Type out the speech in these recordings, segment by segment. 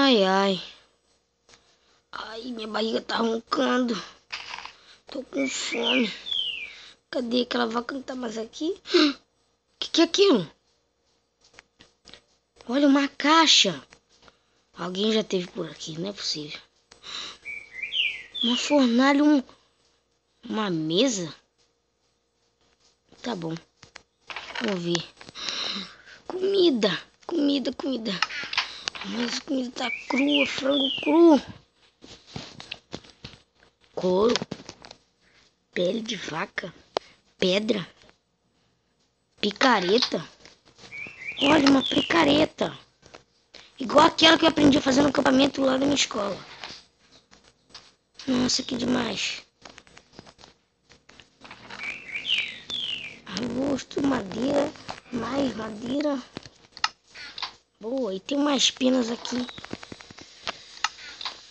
Ai, ai. Ai, minha barriga tá roncando. Tô com fome. Cadê aquela vaca? Não tá mais aqui? Que é aquilo? Olha, uma caixa. Alguém já teve por aqui, não é possível. Uma fornalha, uma mesa. Tá bom. Vamos ver. Comida. Mas a comida tá crua, frango cru. Couro. Pele de vaca. Pedra. Picareta. Olha, uma picareta. Igual aquela que eu aprendi a fazer no acampamento lá da minha escola. Nossa, que demais. Arbusto, madeira, mais madeira. Boa, e tem mais penas aqui.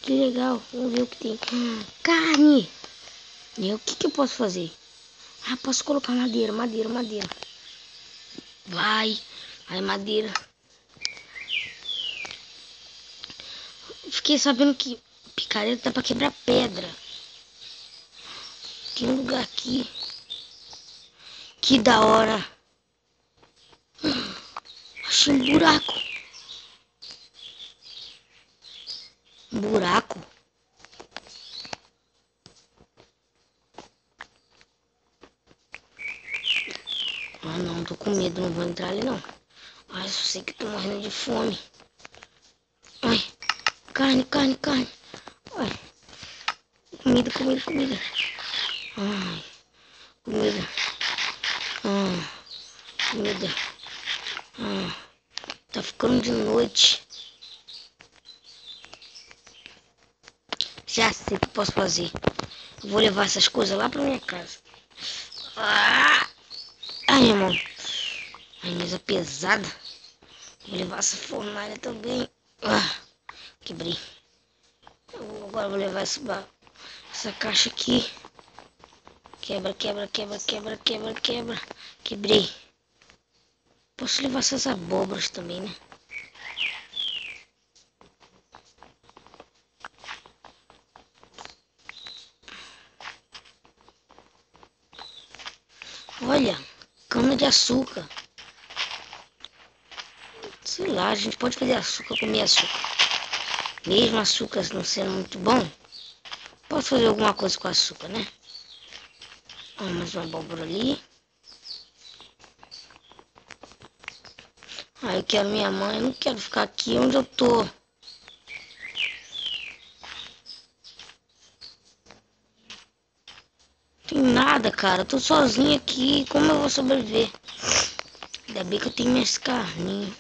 Que legal, vamos ver o que tem. Carne! E o que eu posso fazer? Ah, posso colocar madeira. Vai, madeira. Fiquei sabendo que picareta dá pra quebrar pedra. Tem um lugar aqui. Que da hora. Achei um buraco. Ah, não, tô com medo, não vou entrar ali não. Ai, eu sei que tô morrendo de fome. Ai, carne. Ai, comida. Ai, comida. Comida. Tá ficando de noite. Já sei o que eu posso fazer. Eu vou levar essas coisas lá pra minha casa. Ai, irmão. Ai, mesa pesada. Vou levar essa fornalha também. Quebrei. Agora vou levar essa caixa aqui. Quebra. Quebrei. Posso levar essas abóboras também, né? Olha, cana de açúcar. Sei lá, a gente pode fazer açúcar, comer açúcar. Mesmo açúcar não sendo muito bom, posso fazer alguma coisa com açúcar, né? Mais uma abóbora ali. Eu quero minha mãe, eu não quero ficar aqui onde eu tô. Tem nada, cara. Eu tô sozinha aqui. Como eu vou sobreviver? Ainda bem que eu tenho minhas carninhas.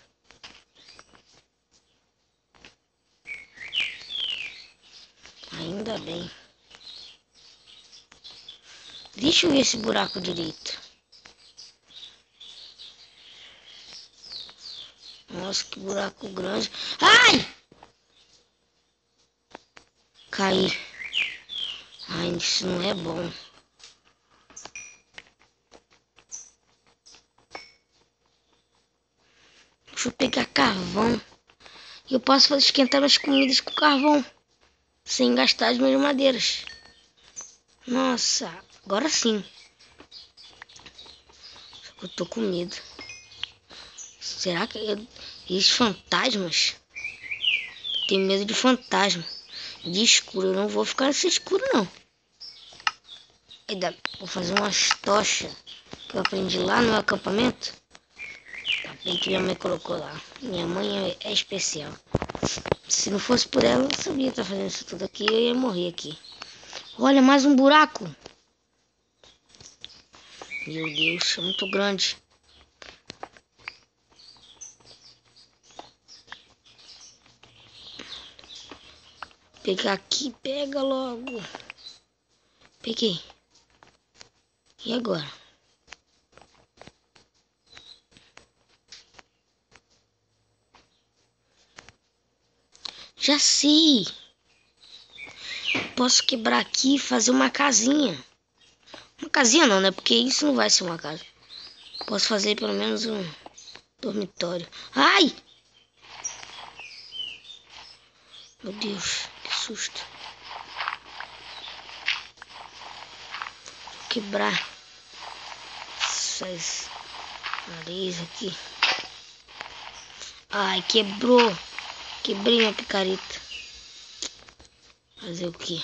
Ainda bem. Deixa eu ver esse buraco direito. Nossa, que buraco grande. Ai! Caí. Ai, isso não é bom. Deixa eu pegar carvão. Eu posso esquentar as comidas com carvão. Sem gastar as minhas madeiras. Nossa, agora sim. Só que eu tô com medo. Será que esses fantasmas? Tenho medo de fantasma. De escuro. Eu não vou ficar nesse escuro, não. Vou fazer umas tochas que eu aprendi lá no meu acampamento. Que minha mãe colocou lá. Minha mãe é especial. Se não fosse por ela, eu sabia estar fazendo isso tudo aqui. Eu ia morrer aqui. Olha, mais um buraco. Meu Deus, é muito grande. Pegar aqui, pega logo. Peguei. E agora? Já sei. Posso quebrar aqui e fazer uma casinha. Uma casinha não, né? Porque isso não vai ser uma casa. Posso fazer pelo menos um dormitório. Ai! Meu Deus, que susto. Vou quebrar essas areias aqui. Ai, quebrou. Quebrei minha picareta. Fazer o quê?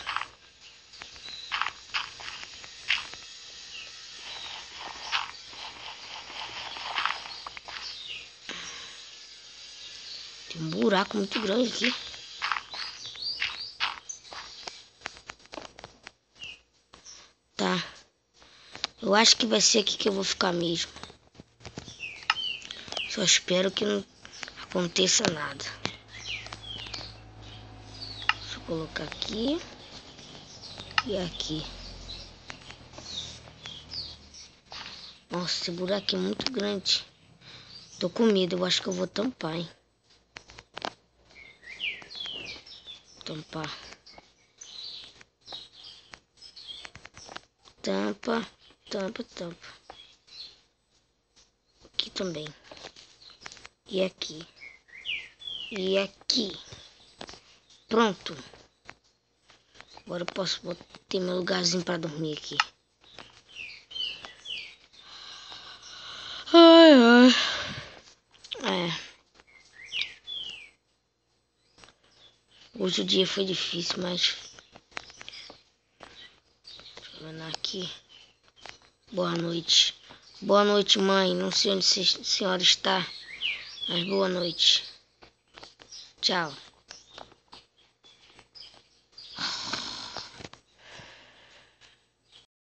Tem um buraco muito grande aqui. Tá. Eu acho que vai ser aqui que eu vou ficar mesmo. Só espero que não aconteça nada. Deixa eu colocar aqui. E aqui. Nossa, esse buraco é muito grande. Tô com medo, eu acho que eu vou tampar, hein. Tampar. Tampa, tampa, tampa. Aqui também. E aqui. E aqui. Pronto. Agora eu posso ter meu lugarzinho pra dormir aqui. Ai, ai. Hoje o dia foi difícil, mas... Deixa eu ver aqui. Boa noite. Boa noite, mãe. Não sei onde a senhora está, mas boa noite. Tchau.